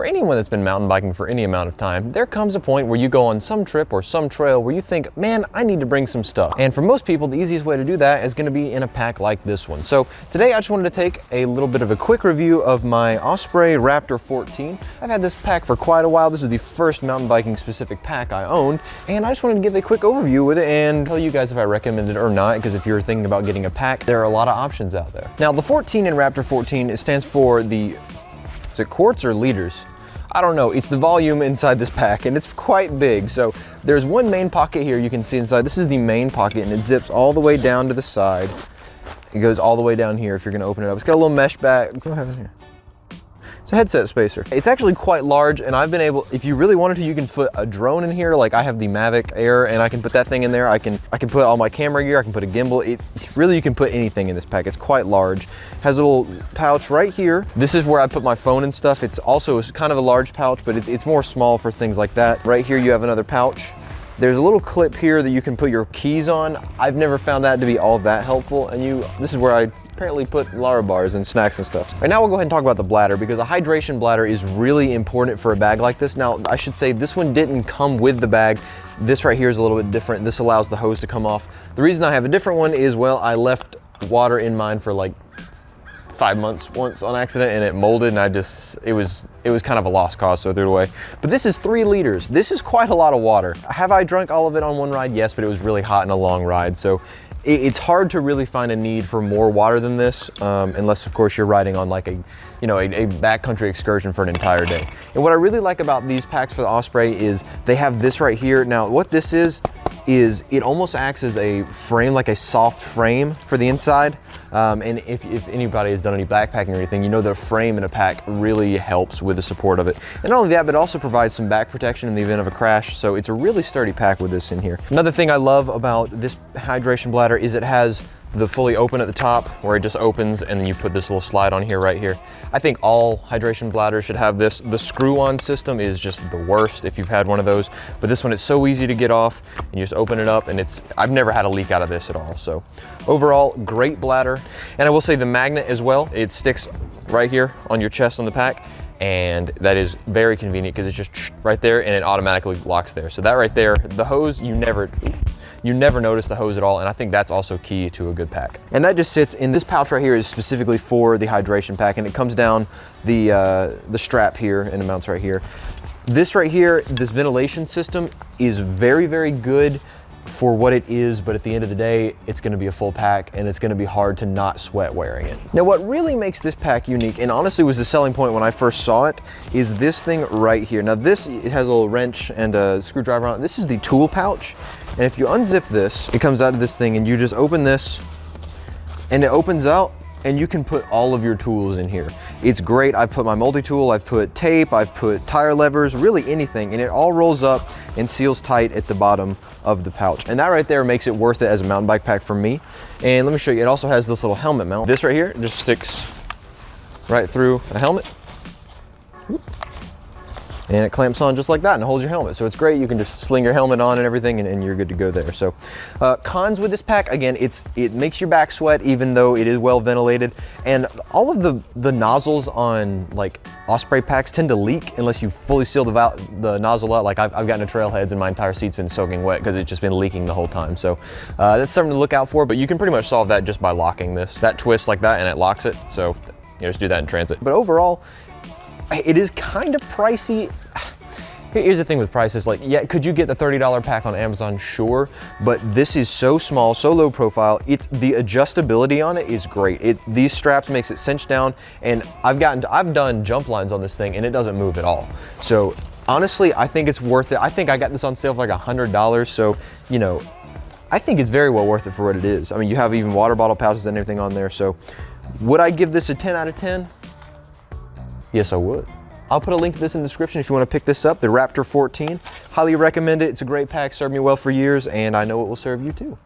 for anyone that's been mountain biking for any amount of time, there comes a point where you go on some trip or some trail where you think, man, I need to bring some stuff. And for most people, the easiest way to do that is gonna be in a pack like this one. So today I just wanted to take a little bit of a quick review of my Osprey Raptor 14. I've had this pack for quite a while. This is the first mountain biking specific pack I owned, and I just wanted to give a quick overview with it and tell you guys if I recommend it or not, because if you're thinking about getting a pack, there are a lot of options out there. Now the 14 in Raptor 14, it stands for the, is it quarts or liters? I don't know, it's the volume inside this pack, and it's quite big. So there's one main pocket here you can see inside. This is the main pocket, and it zips all the way down to the side. It goes all the way down here if you're gonna open it up. It's got a little mesh back. Go ahead here. It's a headset spacer. It's actually quite large, and I've been able, if you really wanted to, you can put a drone in here. Like I have the Mavic Air, and I can put that thing in there. I can put all my camera gear, I can put a gimbal. Really, you can put anything in this pack. It's quite large. Has a little pouch right here. This is where I put my phone and stuff. It's also kind of a large pouch, but it's more small for things like that. Right here, you have another pouch. There's a little clip here that you can put your keys on. I've never found that to be all that helpful. And this is where I apparently put Lara bars and snacks and stuff. Right now we'll go ahead and talk about the bladder, because a hydration bladder is really important for a bag like this. Now, I should say this one didn't come with the bag. This right here is a little bit different. This allows the hose to come off. The reason I have a different one is, well, I left water in mine for like 5 months once on accident, and it molded, and it was kind of a lost cause, so I threw it away. But this is 3 liters. This is quite a lot of water. Have I drunk all of it on one ride? Yes, but it was really hot and a long ride. So it's hard to really find a need for more water than this, unless of course you're riding on like a backcountry excursion for an entire day. And what I really like about these packs for the Osprey is they have this right here. Now what this is it almost acts as a frame, like a soft frame for the inside. And if anybody has done any backpacking or anything, you know the frame in a pack really helps with the support of it. And not only that, but it also provides some back protection in the event of a crash. So it's a really sturdy pack with this in here. Another thing I love about this hydration bladder is it has the fully open at the top, where it just opens, and then you put this little slide on here right here. I think all hydration bladders should have this. The screw-on system is just the worst if you've had one of those, but this one is so easy to get off, and you just open it up, and I've never had a leak out of this at all. So overall, great bladder. And I will say the magnet as well, it sticks right here on your chest on the pack, and that is very convenient because it's just right there, and it automatically locks there. So that right there, the hose, you never notice the hose at all, and I think that's also key to a good pack. And that just sits in this pouch right here, is specifically for the hydration pack, and it comes down the strap here, and it mounts right here. This right here, this ventilation system is very, very good for what it is, but at the end of the day, it's gonna be a full pack, and it's gonna be hard to not sweat wearing it. Now, what really makes this pack unique, and honestly was the selling point when I first saw it, is this thing right here. Now this, it has a little wrench and a screwdriver on it. This is the tool pouch, and if you unzip this, it comes out of this thing, and you just open this, and it opens out, and you can put all of your tools in here. It's great. I've put my multi-tool, I've put tape, I've put tire levers, really anything, and it all rolls up and seals tight at the bottom of the pouch. And that right there makes it worth it as a mountain bike pack for me. And let me show you, it also has this little helmet mount. This right here just sticks right through a helmet. And it clamps on just like that and holds your helmet. So it's great. You can just sling your helmet on and everything, and you're good to go there. So cons with this pack, again, it makes your back sweat even though it is well ventilated. And all of the nozzles on like Osprey packs tend to leak unless you fully seal the nozzle out. Like I've gotten to trailheads and my entire seat's been soaking wet because it's just been leaking the whole time. So that's something to look out for, but you can pretty much solve that just by locking this. That twists like that and it locks it. So just do that in transit. But overall, it is kind of pricey. Here's the thing with prices, like, yeah, could you get the $30 pack on Amazon? Sure, but this is so small, so low profile. The adjustability on it is great. These straps makes it cinch down, and I've done jump lines on this thing, and it doesn't move at all. So honestly, I think it's worth it. I think I got this on sale for like $100, so I think it's very well worth it for what it is. I mean, you have even water bottle pouches and everything on there. So would I give this a 10 out of 10? Yes, I would. I'll put a link to this in the description if you want to pick this up, the Raptor 14. Highly recommend it. It's a great pack, served me well for years, and I know it will serve you too.